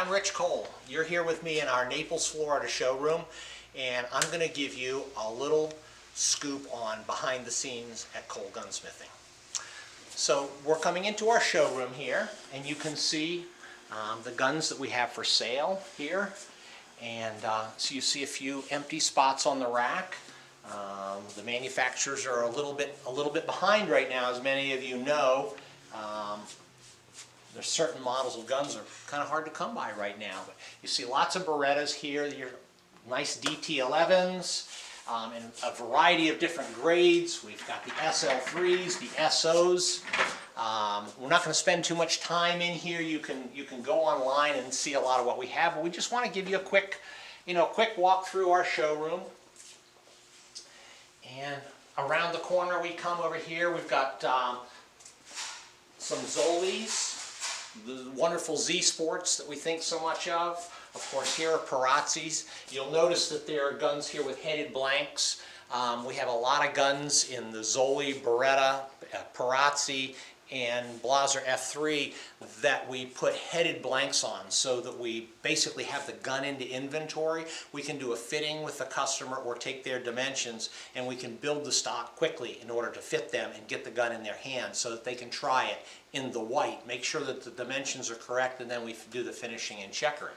I'm Rich Cole. You're here with me in our Naples, Florida showroom, and I'm going to give you a little scoop on behind the scenes at Cole Gunsmithing. So we're coming into our showroom here, and you can see the guns that we have for sale here. And so you see a few empty spots on the rack. The manufacturers are a little bit behind right now, as many of you know. There's certain models of guns that are kind of hard to come by right now. But you see lots of Berettas here, your nice DT11s, and a variety of different grades. We've got the SL3s, the SOs. We're not going to spend too much time in here. You can go online and see a lot of what we have. But we just want to give you a quick walk through our showroom. And around the corner we come over here. We've got some Zolis, the wonderful Z Sports that we think so much of. Of course, here are Perazzis. You'll notice that there are guns here with headed blanks. We have a lot of guns in the Zoli, Beretta, Perazzi, and Blaser F3 that we put headed blanks on, so that we basically have the gun into inventory. We can do a fitting with the customer or take their dimensions, and we can build the stock quickly in order to fit them and get the gun in their hands so that they can try it in the white, make sure that the dimensions are correct, and then we do the finishing and checkering.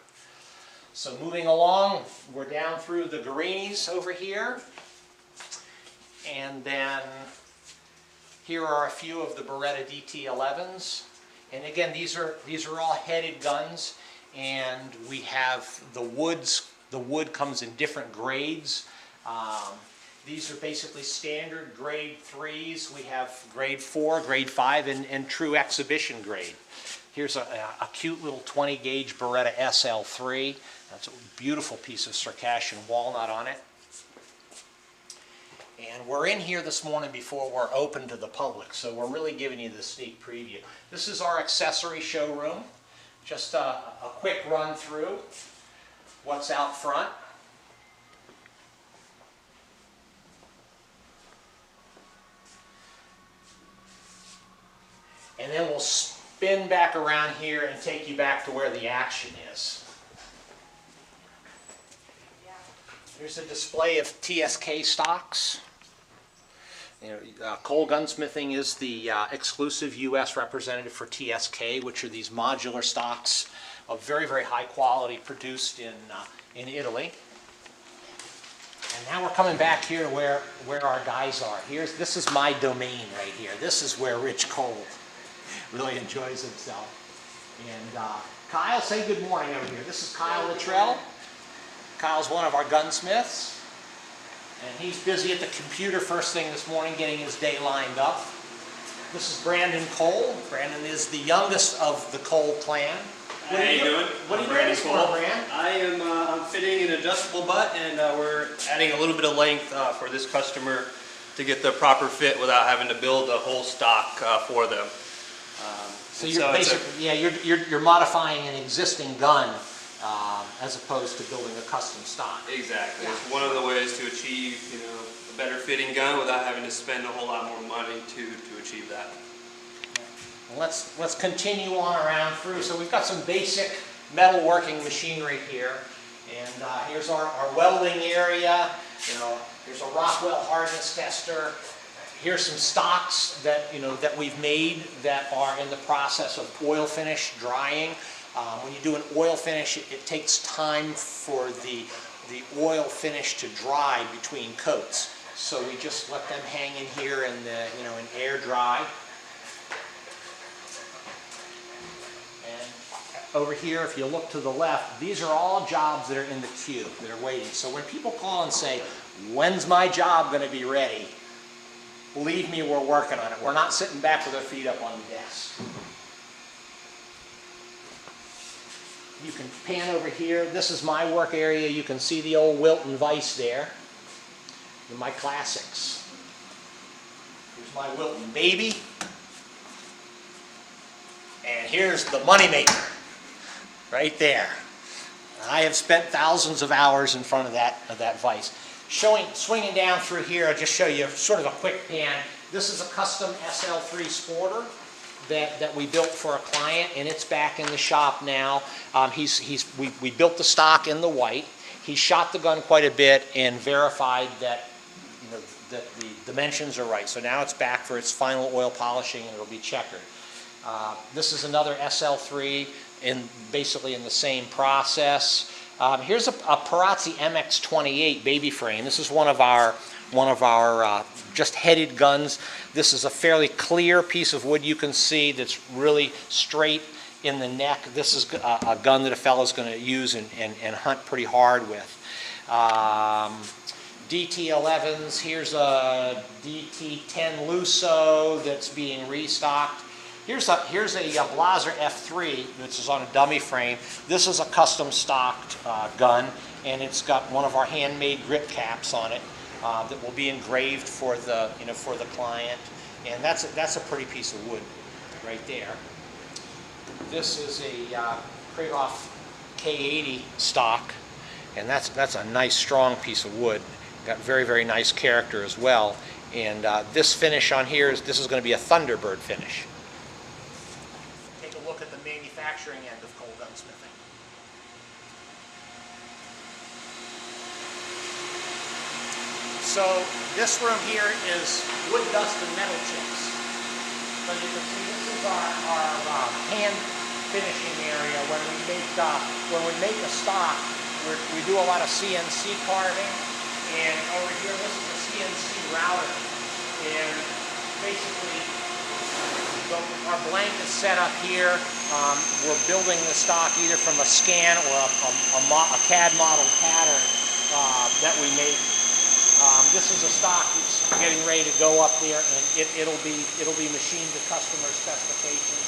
So moving along, we're down through the Guarinis over here, and then here are a few of the Beretta DT11s. And again, these are all headed guns, and we have the woods. The wood comes in different grades. These are basically standard grade 3s. We have grade 4, grade 5, and true exhibition grade. Here's a cute little 20 gauge Beretta SL3. That's a beautiful piece of Circassian walnut on it. And we're in here this morning before we're open to the public, so we're really giving you the sneak preview. This is our accessory showroom. Just a quick run through what's out front. And then we'll spin back around here and take you back to where the action is. Here's a display of TSK stocks. Cole Gunsmithing is the exclusive U.S. representative for TSK, which are these modular stocks of very, very high quality produced in Italy. And now we're coming back here where our guys are. This is my domain right here. This is where Rich Cole really enjoys himself. And Kyle, say good morning over here. This is Kyle Luttrell. Kyle's one of our gunsmiths. And he's busy at the computer first thing this morning getting his day lined up. This is Brandon Cole. Brandon is the youngest of the Cole clan. How you doing? What are you doing this morning, Brandon? I am I'm fitting an adjustable butt, and we're adding a little bit of length for this customer to get the proper fit without having to build a whole stock for them. So you're basically, you're modifying an existing gun as opposed to building a custom stock. Exactly. Yeah. It's one of the ways to achieve, a better fitting gun without having to spend a whole lot more money to achieve that. Well, let's continue on around through. So we've got some basic metalworking machinery here, and here's our welding area. There's a Rockwell hardness tester. Here's some stocks that that we've made that are in the process of oil finish drying. When you do an oil finish, it takes time for the oil finish to dry between coats. So we just let them hang in here in air dry. And over here, if you look to the left, these are all jobs that are in the queue that are waiting. So when people call and say, "When's my job going to be ready?" Believe me, we're working on it. We're not sitting back with our feet up on the desk. You can pan over here. This is my work area. You can see the old Wilton vise there. My classics. Here's my Wilton baby. And here's the moneymaker right there. I have spent thousands of hours in front of that vise. Swinging down through here, I'll just show you sort of a quick pan. This is a custom SL3 sporter that we built for a client, and it's back in the shop now. We built the stock in the white. He shot the gun quite a bit and verified that, you know, that the dimensions are right. So now it's back for its final oil polishing, and it'll be checkered. This is another SL3, basically in the same process. Here's a Perazzi MX28 baby frame. This is one of our just headed guns. This is a fairly clear piece of wood you can see that's really straight in the neck. This is a gun that a fellow's going to use and hunt pretty hard with. DT11s, here's a DT10 Lusso that's being restocked. Here's a Blaser F3, which is on a dummy frame. This is a custom stocked gun, and it's got one of our handmade grip caps on it that will be engraved for the client. And that's a pretty piece of wood right there. This is a Kragoff K80 stock, and that's a nice strong piece of wood. Got very, very nice character as well. And this finish on here this is going to be a Thunderbird finish. Take a look at the manufacturing end of coal gunsmithing. So this room here is wood dust and metal chips. So you can see this is our hand finishing area. When we make a stock, we do a lot of CNC carving. And over here, this is a CNC router. And basically, our blank is set up here. We're building the stock either from a scan or a CAD model pattern that we make. This is a stock that's getting ready to go up there, and it'll be machined to customer specifications.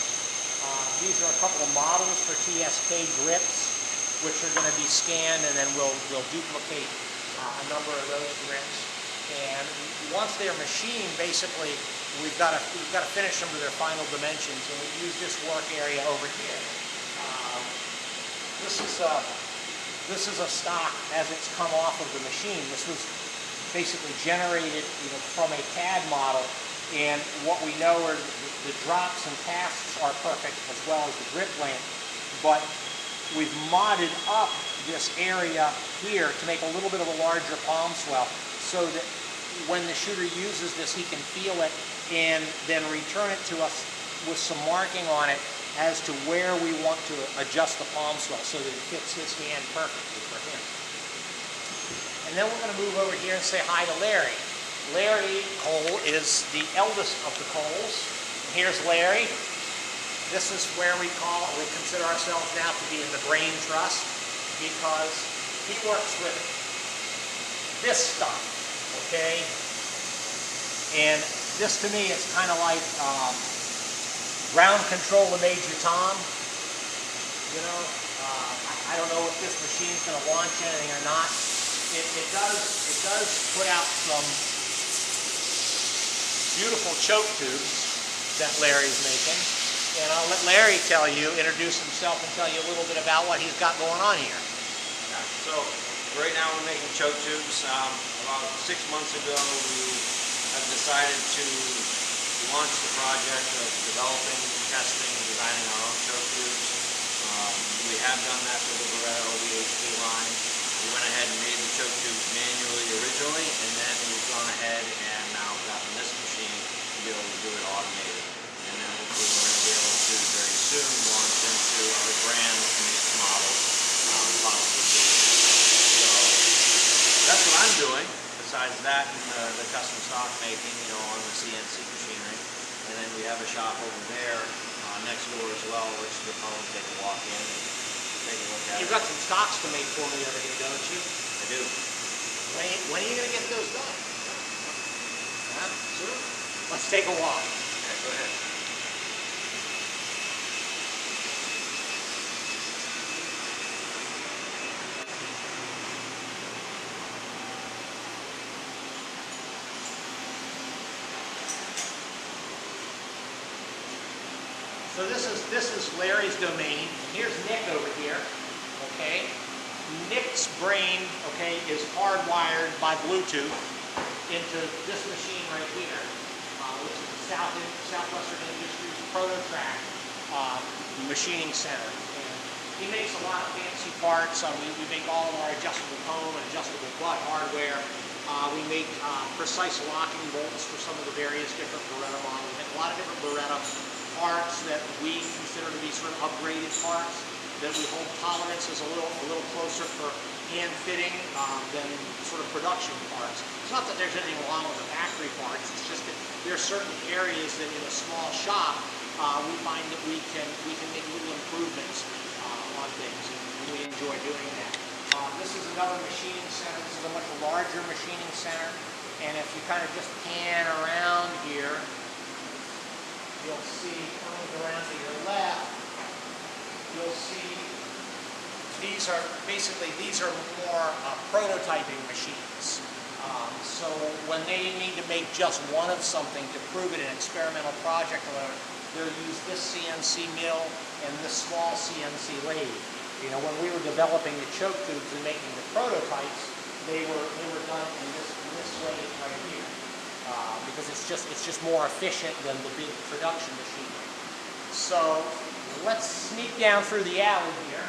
These are a couple of models for TSK grips, which are going to be scanned, and then we'll duplicate a number of those grips. And once they're machined, basically we've got to finish them to their final dimensions, and we use this work area over here. This is a stock as it's come off of the machine. This was basically generated, from a CAD model, and what we know are the drops and casts are perfect, as well as the grip length, but we've modded up this area here to make a little bit of a larger palm swell, so that when the shooter uses this, he can feel it and then return it to us with some marking on it as to where we want to adjust the palm swell so that it fits his hand perfectly for him. And then we're going to move over here and say hi to Larry. Larry Cole is the eldest of the Coles. Here's Larry. This is where we consider ourselves now to be in the brain trust, because he works with this stuff, okay? And this to me is kind of like ground control to Major Tom. I don't know if this machine's going to launch anything or not. It does put out some beautiful choke tubes that Larry's making. And I'll let Larry introduce himself and tell you a little bit about what he's got going on here. Yeah, so right now we're making choke tubes. About 6 months ago we have decided to launch the project of developing, testing, and designing our own choke tubes. We have done that for the Beretta OBHP line. We went ahead and made the choke tubes manually originally, and then we've gone ahead and now gotten this machine to be able to do it automated. And then hopefully we're going to be able to very soon launch into other brands, makes, models, possibly do it. So that's what I'm doing. Besides that, the custom stock making, on the CNC machinery. And then we have a shop over there next door as well, which you'll probably take a walk in and take a look at. You've got some stocks to make for me over here, don't you? I do. When are you going to get those done? Huh? Soon. Let's take a walk. Okay, go ahead. So this is Larry's domain. Here's Nick over here, okay? Nick's brain, okay, is hardwired by Bluetooth into this machine right here, which is a Southwestern Industries Prototrack machining center. And he makes a lot of fancy parts. We make all of our adjustable comb and adjustable butt hardware. We make precise locking bolts for some of the various different Beretta models. We make a lot of different Beretta parts that we consider to be sort of upgraded parts, that we hold tolerances a little closer for hand fitting than sort of production parts. It's not that there's anything wrong with the factory parts, it's just that there are certain areas that in a small shop we find that we can make little improvements on things, and we enjoy doing that. This is another machining center. This is a much larger machining center, and if you kind of just pan around here, you'll see, coming around to your left, you'll see these are more prototyping machines. So when they need to make just one of something to prove it in an experimental project or whatever, they'll use this CNC mill and this small CNC lathe. You know, when we were developing the choke tubes and making the prototypes, they were done in this way right here, because it's just more efficient than the big production machinery. So let's sneak down through the alley here.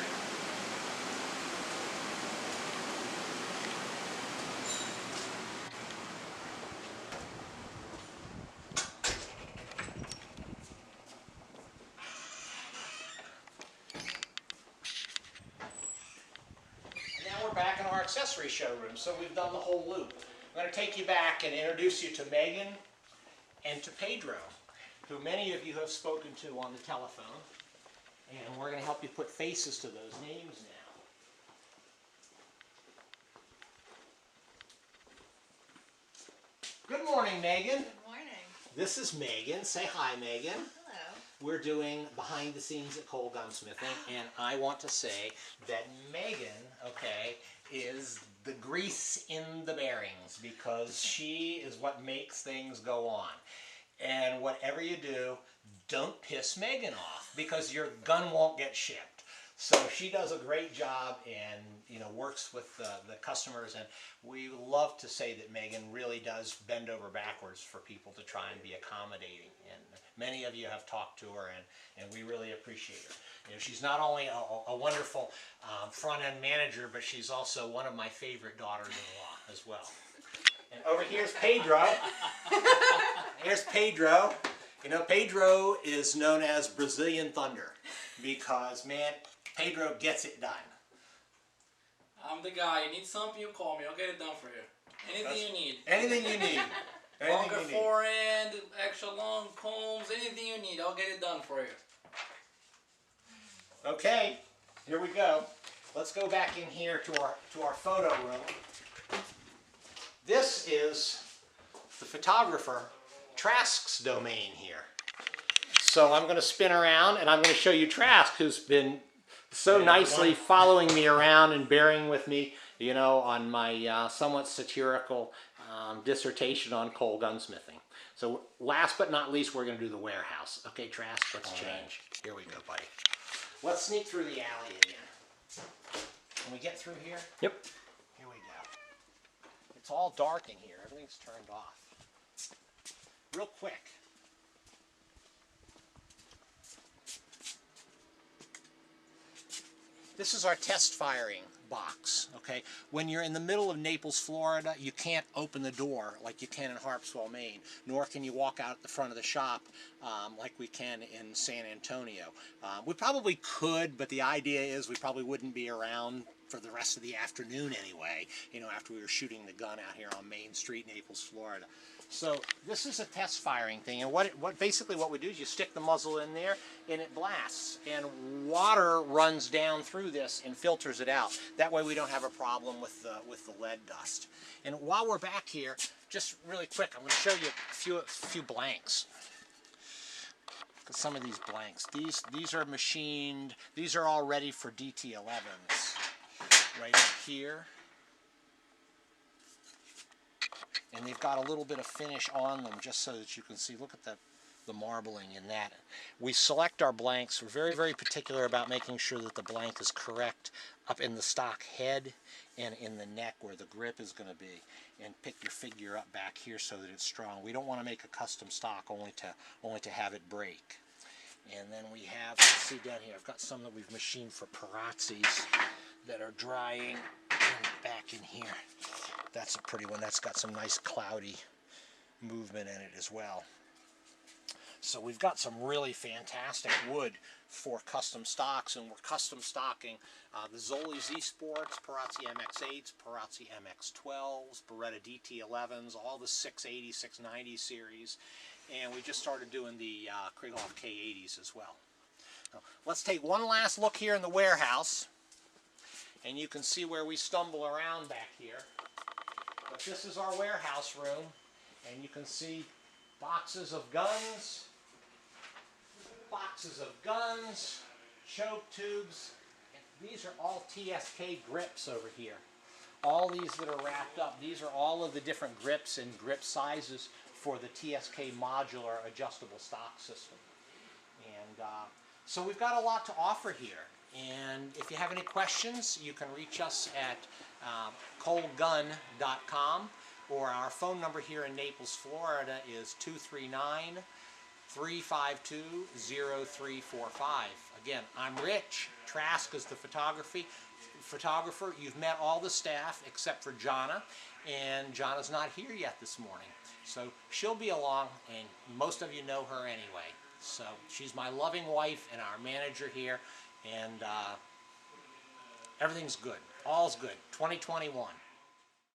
Back in our accessory showroom, so we've done the whole loop. I'm going to take you back and introduce you to Megan and to Pedro, who many of you have spoken to on the telephone, and we're going to help you put faces to those names now. Good morning, Megan. Good morning. This is Megan. Say hi, Megan. Hello. We're doing behind the scenes at Cole Gunsmithing, and I want to say that Megan, okay, is the grease in the bearings, because she is what makes things go on. And whatever you do, don't piss Megan off, because your gun won't get shipped. So she does a great job and, you know, works with the customers, and we love to say that Megan really does bend over backwards for people to try and be accommodating. And many of you have talked to her, and we really appreciate her. You know, she's not only a wonderful front-end manager, but she's also one of my favorite daughters-in-law as well. And over here's Pedro. Here's Pedro. You know, Pedro is known as Brazilian Thunder because, man, Pedro gets it done. I'm the guy. You need something, you call me. I'll get it done for you. Anything you need. Anything you need. Longer forend, extra long combs, anything you need, I'll get it done for you. Okay, here we go. Let's go back in here to our photo room. This is the photographer Trask's domain here. So I'm going to spin around and I'm going to show you Trask, who's been so nicely following me around and bearing with me, you know, on my somewhat satirical dissertation on Cole Gunsmithing. So last but not least, we're going to do the warehouse. Okay, Trask, let's change. Here we go, buddy. Let's sneak through the alley again. Can we get through here? Yep. Here we go. It's all dark in here. Everything's turned off. Real quick. This is our test firing box, okay? When you're in the middle of Naples, Florida, you can't open the door like you can in Harpswell, Maine, nor can you walk out the front of the shop like we can in San Antonio. We probably could, but the idea is we probably wouldn't be around for the rest of the afternoon anyway, you know, after we were shooting the gun out here on Main Street, Naples, Florida. So this is a test firing thing, and basically what we do is you stick the muzzle in there and it blasts, and water runs down through this and filters it out. That way we don't have a problem with the lead dust. And while we're back here, just really quick, I'm going to show you a few blanks. Some of these blanks. These are machined. These are all ready for DT11s. Right up here. And they've got a little bit of finish on them just so that you can see. Look at the marbling in that. We select our blanks. We're very, very particular about making sure that the blank is correct up in the stock head and in the neck where the grip is going to be. And pick your figure up back here so that it's strong. We don't want to make a custom stock only to have it break. And then we have, let's see down here, I've got some that we've machined for Parazzis that are drying back in here. That's a pretty one. That's got some nice cloudy movement in it as well. So we've got some really fantastic wood for custom stocks, and we're custom stocking the Zoli Z Sports, Parazzi MX8s, Parazzi MX12s, Beretta DT11s, all the 680, 690 series, and we just started doing the Krieghoff K80s as well. Now, let's take one last look here in the warehouse, and you can see where we stumble around back here. But this is our warehouse room, and you can see boxes of guns, choke tubes. These are all TSK grips over here. All these that are wrapped up, these are all of the different grips and grip sizes for the TSK modular adjustable stock system. And so we've got a lot to offer here. And if you have any questions, you can reach us at coldgun.com, or our phone number here in Naples, Florida is 239-352-0345. Again, I'm Rich. Trask is the photographer. You've met all the staff except for Jonna, and Jonna's not here yet this morning. So she'll be along, and most of you know her anyway. So she's my loving wife and our manager here, and everything's good. All's good. 2021.